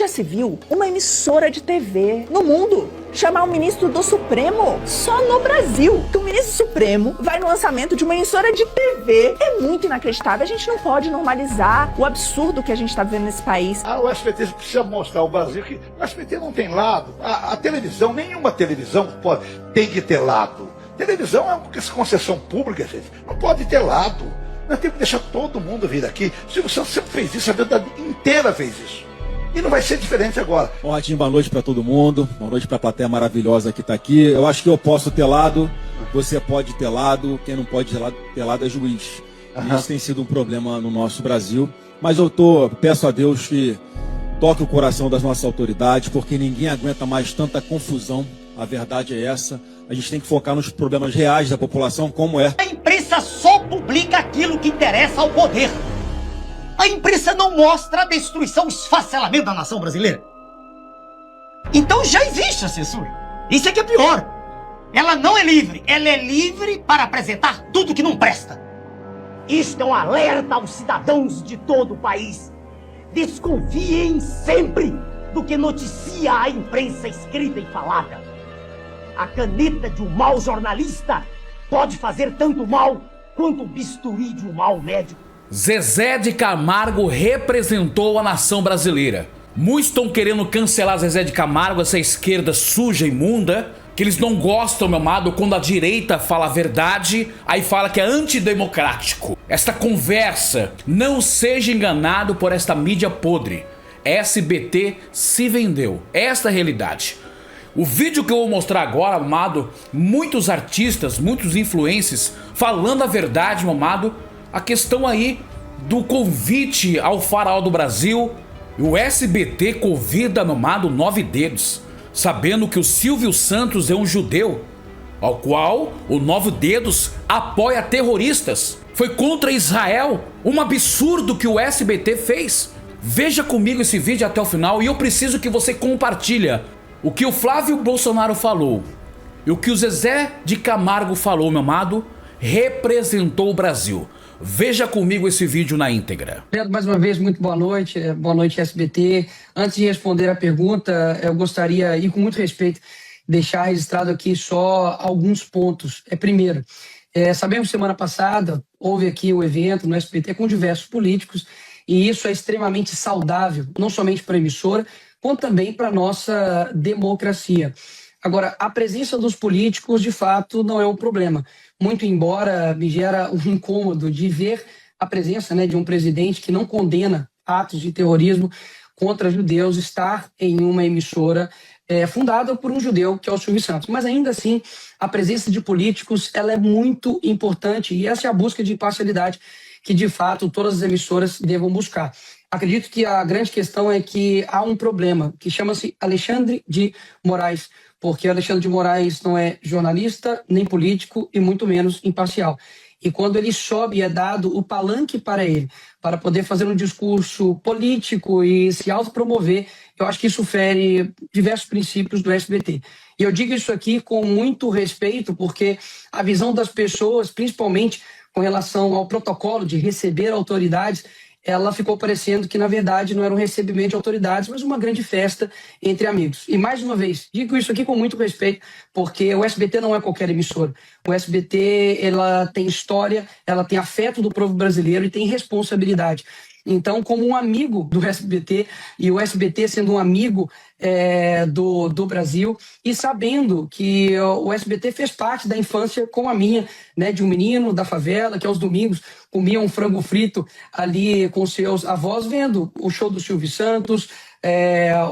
já se viu uma emissora de TV no mundo chamar um ministro do Supremo? Só no Brasil que o ministro Supremo vai no lançamento de uma emissora de TV. É muito inacreditável. A gente não pode normalizar o absurdo que a gente está vivendo nesse país. O SBT precisa mostrar ao Brasil que o SBT não tem lado. A televisão, nenhuma televisão tem que ter lado. Televisão é uma concessão pública, gente. Não pode ter lado. Nós temos que deixar todo mundo vir aqui. Silvio Santos sempre fez isso, a vida inteira fez isso. E não vai ser diferente agora. Bom, Ratinho, boa noite para todo mundo. Boa noite para a plateia maravilhosa que está aqui. Eu acho que eu posso ter lado, você pode ter lado, quem não pode ter lado é juiz. Isso tem sido um problema no nosso Brasil. Mas eu peço a Deus que toque o coração das nossas autoridades, porque ninguém aguenta mais tanta confusão. A verdade é essa. A gente tem que focar nos problemas reais da população, como é. A imprensa só publica aquilo que interessa ao poder. A imprensa não mostra a destruição, o esfacelamento da nação brasileira. Então já existe a censura. Isso é que é pior. Ela não é livre. Ela é livre para apresentar tudo que não presta. Isto é um alerta aos cidadãos de todo o país. Desconfiem sempre do que noticia a imprensa escrita e falada. A caneta de um mau jornalista pode fazer tanto mal quanto o bisturi de um mau médico. Zezé de Camargo representou a nação brasileira. Muitos estão querendo cancelar Zezé de Camargo, essa esquerda suja, imunda, que eles não gostam, meu amado, quando a direita fala a verdade, aí fala que é antidemocrático. Esta conversa, não seja enganado por esta mídia podre. SBT se vendeu. Esta é a realidade. O vídeo que eu vou mostrar agora, amado, muitos artistas, muitos influencers falando a verdade, meu amado, a questão aí do convite ao faraó do Brasil. O SBT convida, meu amado, 9 Dedos, sabendo que o Silvio Santos é um judeu, ao qual o 9 Dedos apoia terroristas. Foi contra Israel, um absurdo que o SBT fez. Veja comigo esse vídeo até o final e eu preciso que você compartilhe o que o Flávio Bolsonaro falou e o que o Zezé de Camargo falou, meu amado, representou o Brasil. Veja comigo esse vídeo na íntegra. Mais uma vez, muito boa noite SBT. Antes de responder a pergunta, eu gostaria, e com muito respeito, deixar registrado aqui só alguns pontos. Primeiro, sabemos que semana passada houve aqui o evento no SBT com diversos políticos, e isso é extremamente saudável, não somente para a emissora, como também para a nossa democracia. Agora, a presença dos políticos, de fato, não é um problema. Muito embora me gera um incômodo de ver a presença, de um presidente que não condena atos de terrorismo contra judeus estar em uma emissora fundada por um judeu, que é o Silvio Santos. Mas ainda assim, a presença de políticos ela é muito importante e essa é a busca de imparcialidade que, de fato, todas as emissoras devam buscar. Acredito que a grande questão é que há um problema que chama-se Alexandre de Moraes, porque Alexandre de Moraes não é jornalista, nem político e muito menos imparcial. E quando ele sobe, é dado o palanque para ele, para poder fazer um discurso político e se autopromover, eu acho que isso fere diversos princípios do SBT. E eu digo isso aqui com muito respeito, porque a visão das pessoas, principalmente com relação ao protocolo de receber autoridades, ela ficou parecendo que, na verdade, não era um recebimento de autoridades, mas uma grande festa entre amigos. E, mais uma vez, digo isso aqui com muito respeito, porque o SBT não é qualquer emissora. O SBT ela tem história, ela tem afeto do povo brasileiro e tem responsabilidade. Então, como um amigo do SBT, e o SBT sendo um amigo do Brasil, e sabendo que o SBT fez parte da infância como a minha, de um menino da favela, que aos domingos comia um frango frito ali com seus avós, vendo o show do Silvio Santos,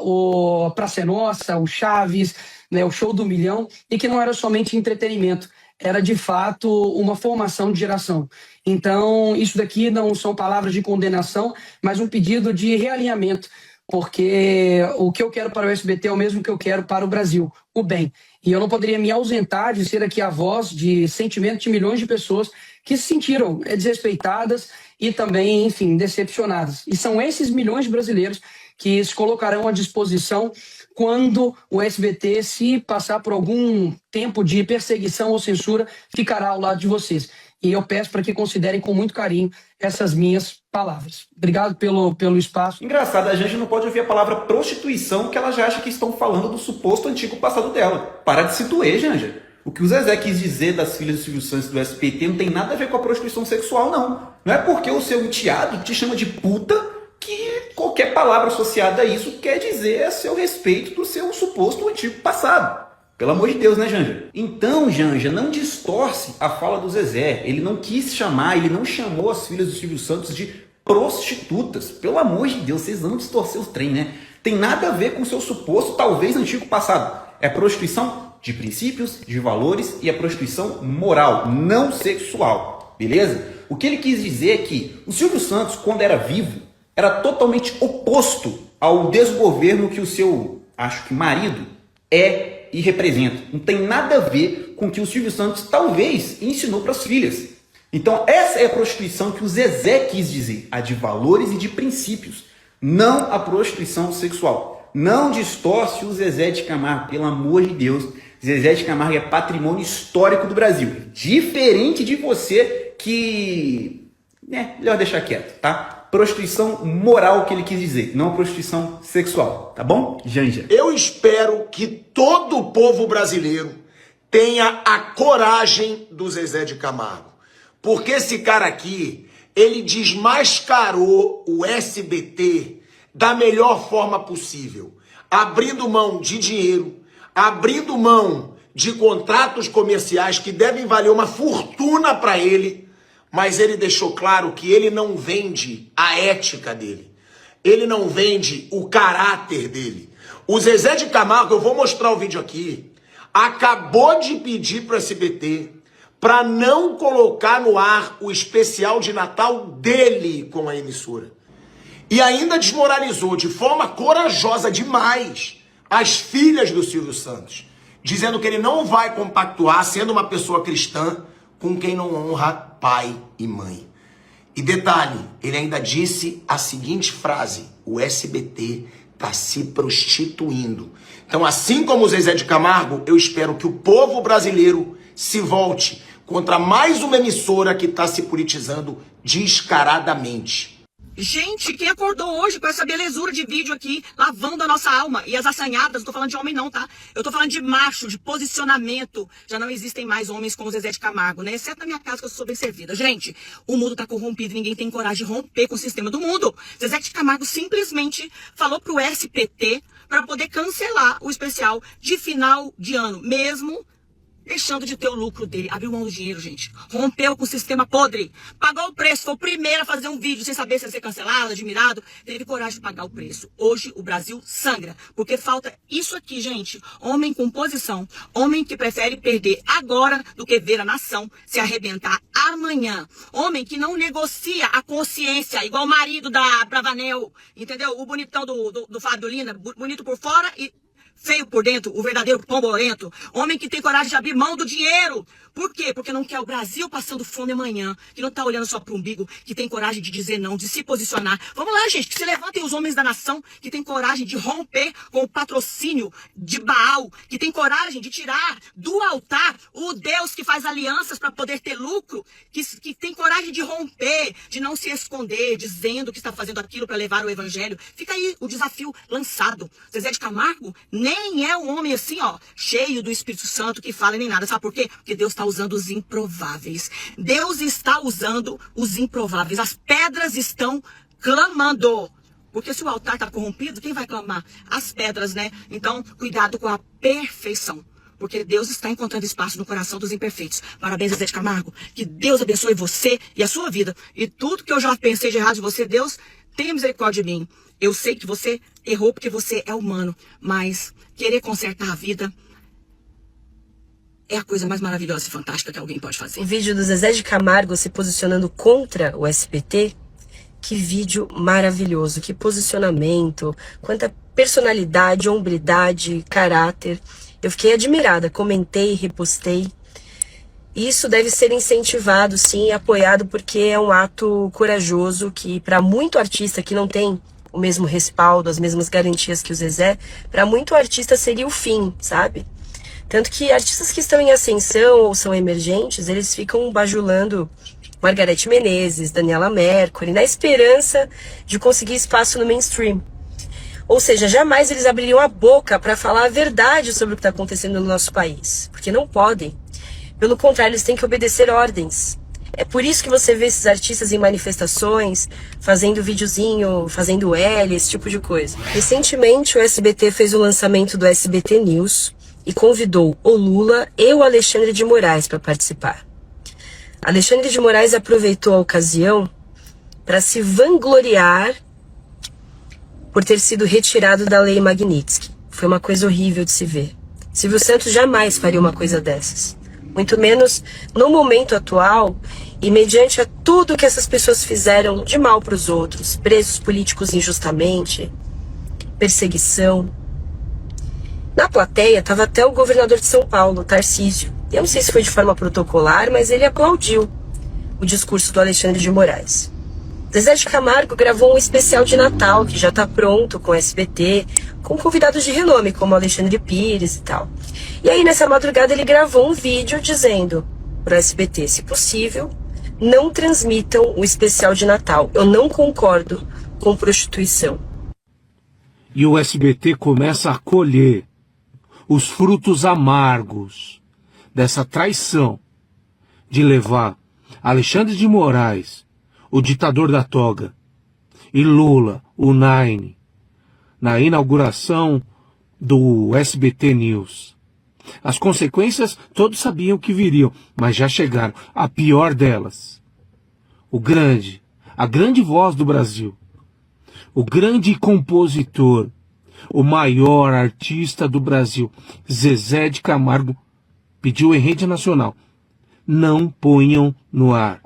o Praça é Nossa, o Chaves, o Show do Milhão, e que não era somente entretenimento, era de fato uma formação de geração. Então, isso daqui não são palavras de condenação, mas um pedido de realinhamento, porque o que eu quero para o SBT é o mesmo que eu quero para o Brasil, o bem. E eu não poderia me ausentar de ser aqui a voz de sentimento de milhões de pessoas que se sentiram desrespeitadas e também, enfim, decepcionadas. E são esses milhões de brasileiros que se colocarão à disposição quando o SBT, se passar por algum tempo de perseguição ou censura, ficará ao lado de vocês. E eu peço para que considerem com muito carinho essas minhas palavras. Obrigado pelo espaço. Engraçado, a gente não pode ouvir a palavra prostituição, que ela já acha que estão falando do suposto antigo passado dela. Para de se doer, Janja. O que o Zezé quis dizer das filhas do Silvio Santos do SBT não tem nada a ver com a prostituição sexual, não. Não é porque o seu enteado te chama de puta que qualquer palavra associada a isso quer dizer a seu respeito do seu suposto antigo passado. Pelo amor de Deus, né, Janja? Então, Janja, não distorce a fala do Zezé. Ele não quis chamar, ele não chamou as filhas do Silvio Santos de prostitutas. Pelo amor de Deus, vocês vão distorcer os trem, né? Tem nada a ver com o seu suposto, talvez, antigo passado. É prostituição de princípios, de valores e a prostituição moral, não sexual. Beleza? O que ele quis dizer é que o Silvio Santos, quando era vivo, era totalmente oposto ao desgoverno que o seu, acho que marido, é e representa. Não tem nada a ver com o que o Silvio Santos talvez ensinou para as filhas. Então essa é a prostituição que o Zezé quis dizer, a de valores e de princípios, não a prostituição sexual. Não distorce o Zezé de Camargo, pelo amor de Deus. Zezé de Camargo é patrimônio histórico do Brasil. Diferente de você que... melhor deixar quieto, tá? Prostituição moral que ele quis dizer, não prostituição sexual, tá bom? Janja. Eu espero que todo o povo brasileiro tenha a coragem do Zezé de Camargo. Porque esse cara aqui, ele desmascarou o SBT da melhor forma possível. Abrindo mão de dinheiro, abrindo mão de contratos comerciais que devem valer uma fortuna para ele. Mas ele deixou claro que ele não vende a ética dele. Ele não vende o caráter dele. O Zezé de Camargo, eu vou mostrar o vídeo aqui, acabou de pedir para o SBT para não colocar no ar o especial de Natal dele com a emissora. E ainda desmoralizou de forma corajosa demais as filhas do Silvio Santos, dizendo que ele não vai compactuar, sendo uma pessoa cristã, com quem não honra pai e mãe. E detalhe, ele ainda disse a seguinte frase: o SBT está se prostituindo. Então, assim como o Zezé de Camargo, eu espero que o povo brasileiro se volte contra mais uma emissora que está se politizando descaradamente. Gente, quem acordou hoje com essa belezura de vídeo aqui, lavando a nossa alma? E as assanhadas, não tô falando de homem não, tá? Eu tô falando de macho, de posicionamento. Já não existem mais homens como o Zezé de Camargo, né? Exceto na minha casa que eu sou bem servida. Gente, o mundo tá corrompido, ninguém tem coragem de romper com o sistema do mundo. Zezé de Camargo simplesmente falou pro SBT para poder cancelar o especial de final de ano, mesmo deixando de ter o lucro dele. Abriu mão do dinheiro, gente. Rompeu com o sistema podre. Pagou o preço. Foi o primeiro a fazer um vídeo sem saber se ia ser cancelado, admirado. Teve coragem de pagar o preço. Hoje o Brasil sangra. Porque falta isso aqui, gente. Homem com posição. Homem que prefere perder agora do que ver a nação se arrebentar amanhã. Homem que não negocia a consciência, igual o marido da Bravanel. Entendeu? O bonitão do Fábio Lina. Bonito por fora e feio por dentro, o verdadeiro pombolento. Homem que tem coragem de abrir mão do dinheiro. Por quê? Porque não quer o Brasil passando fome amanhã. Que não tá olhando só pro umbigo. Que tem coragem de dizer não, de se posicionar. Vamos lá, gente, que se levantem os homens da nação. Que tem coragem de romper com o patrocínio de Baal. Que tem coragem de tirar do altar o Deus que faz alianças para poder ter lucro. Que tem coragem de romper, de não se esconder, dizendo que está fazendo aquilo para levar o evangelho. Fica aí o desafio lançado. Zezé de Camargo nem é um homem assim, ó, cheio do Espírito Santo que fala nem nada. Sabe por quê? Porque Deus está usando os improváveis. Deus está usando os improváveis. As pedras estão clamando. Porque se o altar está corrompido, quem vai clamar? As pedras, né? Então, cuidado com a perfeição. Porque Deus está encontrando espaço no coração dos imperfeitos. Parabéns, Zezé de Camargo. Que Deus abençoe você e a sua vida. E tudo que eu já pensei de errado de você, Deus, tenha misericórdia de mim. Eu sei que você errou porque você é humano. Mas querer consertar a vida é a coisa mais maravilhosa e fantástica que alguém pode fazer. O vídeo do Zezé de Camargo se posicionando contra o SBT, que vídeo maravilhoso, que posicionamento, quanta personalidade, hombridade, caráter. Eu fiquei admirada, comentei, repostei. Isso deve ser incentivado, sim, apoiado, porque é um ato corajoso que, para muito artista que não tem o mesmo respaldo, as mesmas garantias que o Zezé, para muito artista seria o fim, sabe? Tanto que artistas que estão em ascensão ou são emergentes, eles ficam bajulando Margareth Menezes, Daniela Mercury, na esperança de conseguir espaço no mainstream. Ou seja, jamais eles abririam a boca para falar a verdade sobre o que está acontecendo no nosso país, porque não podem. Pelo contrário, eles têm que obedecer ordens. É por isso que você vê esses artistas em manifestações, fazendo videozinho, fazendo L, esse tipo de coisa. Recentemente, o SBT fez o lançamento do SBT News e convidou o Lula e o Alexandre de Moraes para participar. Alexandre de Moraes aproveitou a ocasião para se vangloriar por ter sido retirado da Lei Magnitsky. Foi uma coisa horrível de se ver. Silvio Santos jamais faria uma coisa dessas. Muito menos no momento atual e mediante a tudo que essas pessoas fizeram de mal para os outros, presos políticos injustamente, perseguição. Na plateia estava até o governador de São Paulo, Tarcísio. Eu não sei se foi de forma protocolar, mas ele aplaudiu o discurso do Alexandre de Moraes. Zezé de Camargo gravou um especial de Natal, que já está pronto com o SBT, com convidados de renome, como Alexandre Pires e tal. E aí, nessa madrugada, ele gravou um vídeo dizendo para o SBT, se possível, não transmitam o especial de Natal. Eu não concordo com prostituição. E o SBT começa a colher os frutos amargos dessa traição de levar Alexandre de Moraes, o ditador da toga, e Lula, o Nine, na inauguração do SBT News. As consequências todos sabiam que viriam, mas já chegaram. A pior delas, a grande voz do Brasil, o grande compositor, o maior artista do Brasil, Zezé de Camargo, pediu em rede nacional, não ponham no ar.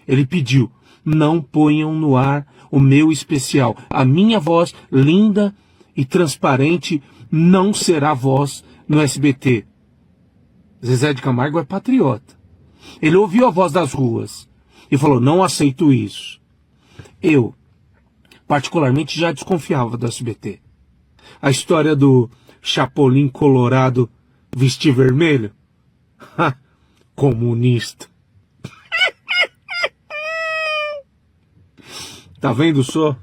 Ele pediu, não ponham no ar o meu especial. A minha voz, linda e transparente, não será voz no SBT. Zezé de Camargo é patriota. Ele ouviu a voz das ruas e falou, não aceito isso. Eu, particularmente, já desconfiava do SBT. A história do Chapolin Colorado vestir vermelho? Comunista. Tá vendo só?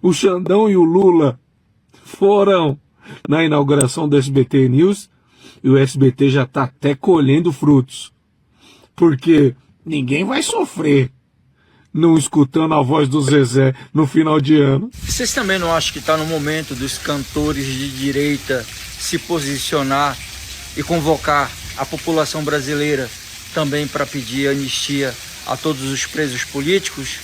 O Xandão e o Lula foram na inauguração do SBT News e o SBT já tá até colhendo frutos. Porque ninguém vai sofrer não escutando a voz do Zezé no final de ano. Vocês também não acham que está no momento dos cantores de direita se posicionar e convocar a população brasileira também para pedir anistia a todos os presos políticos?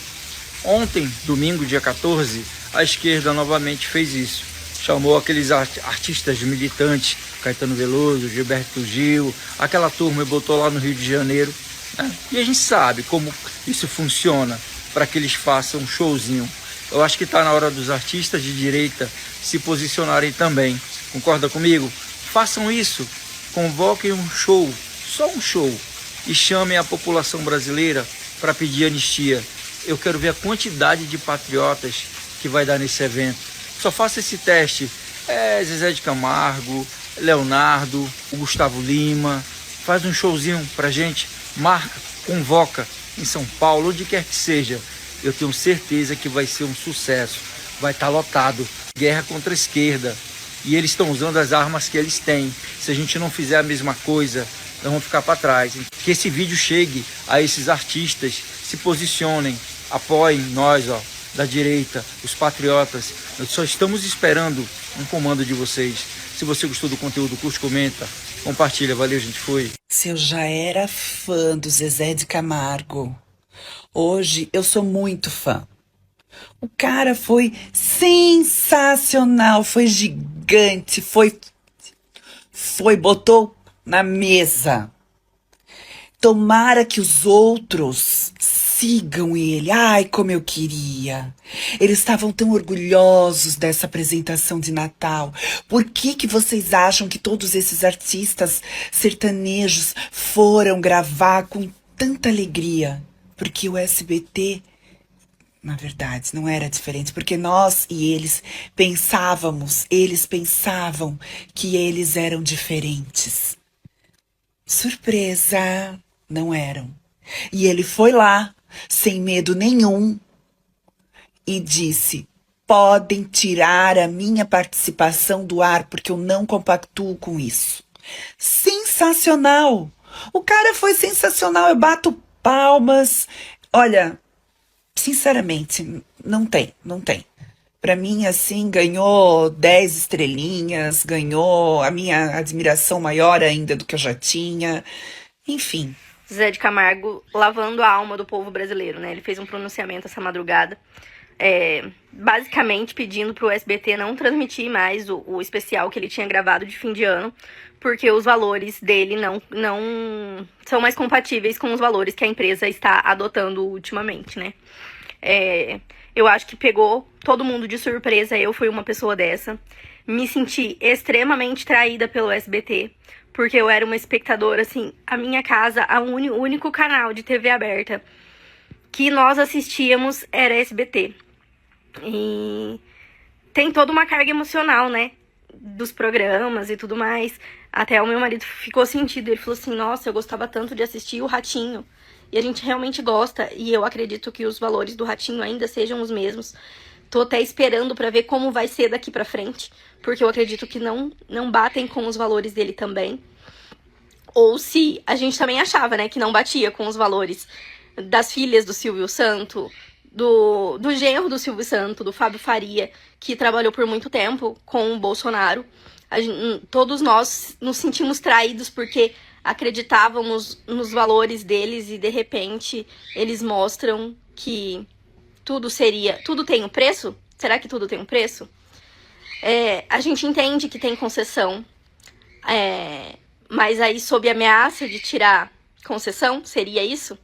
Ontem, domingo, dia 14, a esquerda novamente fez isso. Chamou aqueles artistas militantes, Caetano Veloso, Gilberto Gil, aquela turma, e botou lá no Rio de Janeiro. E a gente sabe como isso funciona para que eles façam um showzinho. Eu acho que está na hora dos artistas de direita se posicionarem também. Concorda comigo? Façam isso. Convoquem um show, só um show, e chamem a população brasileira para pedir anistia. Eu quero ver a quantidade de patriotas que vai dar nesse evento. Só faça esse teste. Zezé de Camargo, Leonardo, o Gustavo Lima. Faz um showzinho pra gente. Marca, convoca em São Paulo, onde quer que seja. Eu tenho certeza que vai ser um sucesso. Vai estar lotado. Guerra contra a esquerda. E eles estão usando as armas que eles têm. Se a gente não fizer a mesma coisa, nós vamos ficar para trás. Que esse vídeo chegue a esses artistas, se posicionem, apoiem nós, da direita, os patriotas. Nós só estamos esperando um comando de vocês. Se você gostou do conteúdo, curte, comenta, compartilha. Valeu, gente. Foi. Se eu já era fã do Zezé de Camargo, hoje eu sou muito fã. O cara foi sensacional, foi gigante, botou na mesa. Tomara que os outros sigam ele. Ai, como eu queria. Eles estavam tão orgulhosos dessa apresentação de Natal. Por que vocês acham que todos esses artistas sertanejos foram gravar com tanta alegria? Porque o SBT na verdade, não era diferente, porque nós e eles pensavam que eles eram diferentes. Surpresa, não eram. E ele foi lá, sem medo nenhum, e disse: podem tirar a minha participação do ar, porque eu não compactuo com isso. Sensacional! O cara foi sensacional, eu bato palmas. Olha, sinceramente, não tem. Pra mim, assim, ganhou 10 estrelinhas, ganhou a minha admiração maior ainda do que eu já tinha. Enfim. Zé de Camargo lavando a alma do povo brasileiro, né? Ele fez um pronunciamento essa madrugada, basicamente pedindo pro SBT não transmitir mais o especial que ele tinha gravado de fim de ano, porque os valores dele não são mais compatíveis com os valores que a empresa está adotando ultimamente, né? Eu acho que pegou todo mundo de surpresa, eu fui uma pessoa dessa. Me senti extremamente traída pelo SBT, porque eu era uma espectadora, assim, a minha casa, o único canal de TV aberta que nós assistíamos era SBT. E tem toda uma carga emocional, né, dos programas e tudo mais. Até o meu marido ficou sentido, ele falou assim: nossa, eu gostava tanto de assistir o Ratinho. E a gente realmente gosta, e eu acredito que os valores do Ratinho ainda sejam os mesmos. Tô até esperando pra ver como vai ser daqui pra frente, porque eu acredito que não batem com os valores dele também. Ou se a gente também achava, né, que não batia com os valores das filhas do Silvio Santo, do genro do Silvio Santo, do Fábio Faria, que trabalhou por muito tempo com o Bolsonaro. Todos nós nos sentimos traídos porque acreditávamos nos valores deles e de repente eles mostram que tudo tem um preço? Será que tudo tem um preço? A gente entende que tem concessão, mas aí sob ameaça de tirar concessão, seria isso?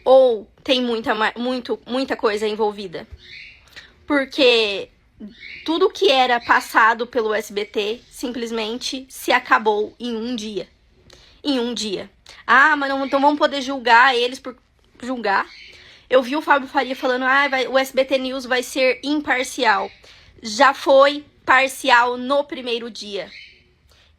Ou tem muita coisa envolvida? Porque tudo que era passado pelo SBT simplesmente se acabou em um dia. Ah, mas então vamos poder julgar eles por julgar? Eu vi o Fábio Faria falando: o SBT News vai ser imparcial. Já foi parcial no primeiro dia.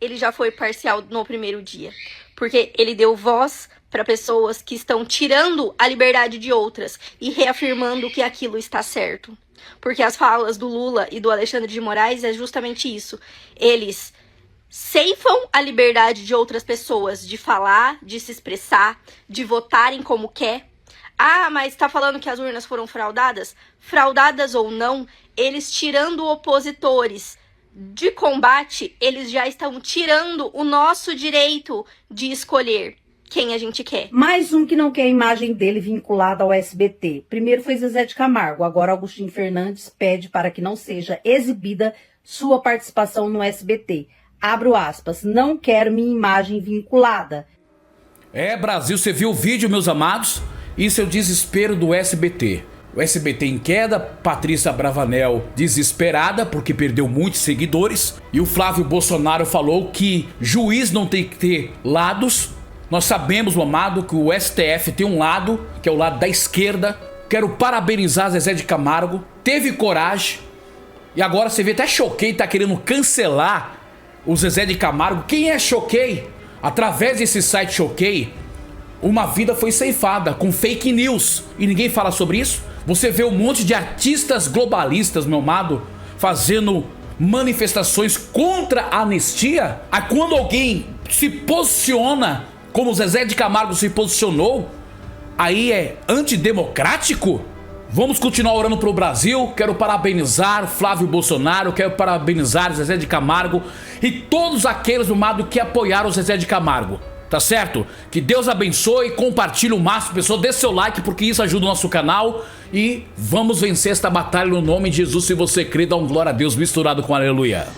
Ele já foi parcial no primeiro dia. Porque ele deu voz para pessoas que estão tirando a liberdade de outras e reafirmando que aquilo está certo. Porque as falas do Lula e do Alexandre de Moraes é justamente isso. Eles ceifam a liberdade de outras pessoas de falar, de se expressar, de votarem como quer. Ah, mas tá falando que as urnas foram fraudadas? Fraudadas ou não, eles tirando opositores de combate, eles já estão tirando o nosso direito de escolher quem a gente quer. Mais um que não quer a imagem dele vinculada ao SBT. Primeiro foi Zezé de Camargo, agora Agostinho Fernandes pede para que não seja exibida sua participação no SBT. Abro aspas, não quero minha imagem vinculada. Brasil, você viu o vídeo, meus amados? Isso é o desespero do SBT. O SBT em queda, Patrícia Bravanel desesperada porque perdeu muitos seguidores. E o Flávio Bolsonaro falou que juiz não tem que ter lados. Nós sabemos, meu amado, que o STF tem um lado, que é o lado da esquerda. Quero parabenizar Zezé de Camargo. Teve coragem. E agora você vê, até Choquei tá querendo cancelar o Zezé de Camargo. Quem é Choquei? Através desse site Choquei, uma vida foi ceifada com fake news. E ninguém fala sobre isso. Você vê um monte de artistas globalistas, meu amado, fazendo manifestações contra a anistia. Aí quando alguém se posiciona como o Zezé de Camargo se posicionou, aí é antidemocrático? Vamos continuar orando pro Brasil. Quero parabenizar Flávio Bolsonaro, quero parabenizar Zezé de Camargo e todos aqueles, meu amado, que apoiaram o Zezé de Camargo. Tá certo? Que Deus abençoe, compartilhe o máximo, pessoal, dê seu like porque isso ajuda o nosso canal e vamos vencer esta batalha no nome de Jesus. Se você crê, dá um glória a Deus misturado com aleluia.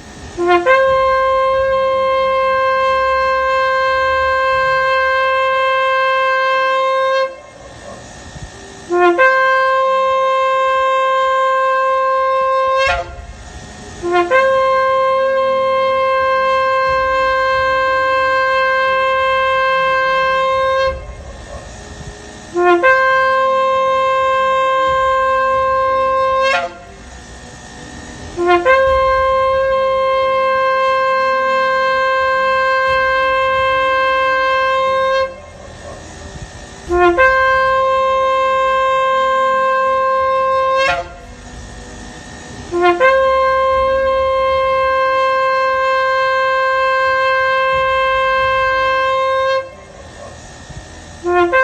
Música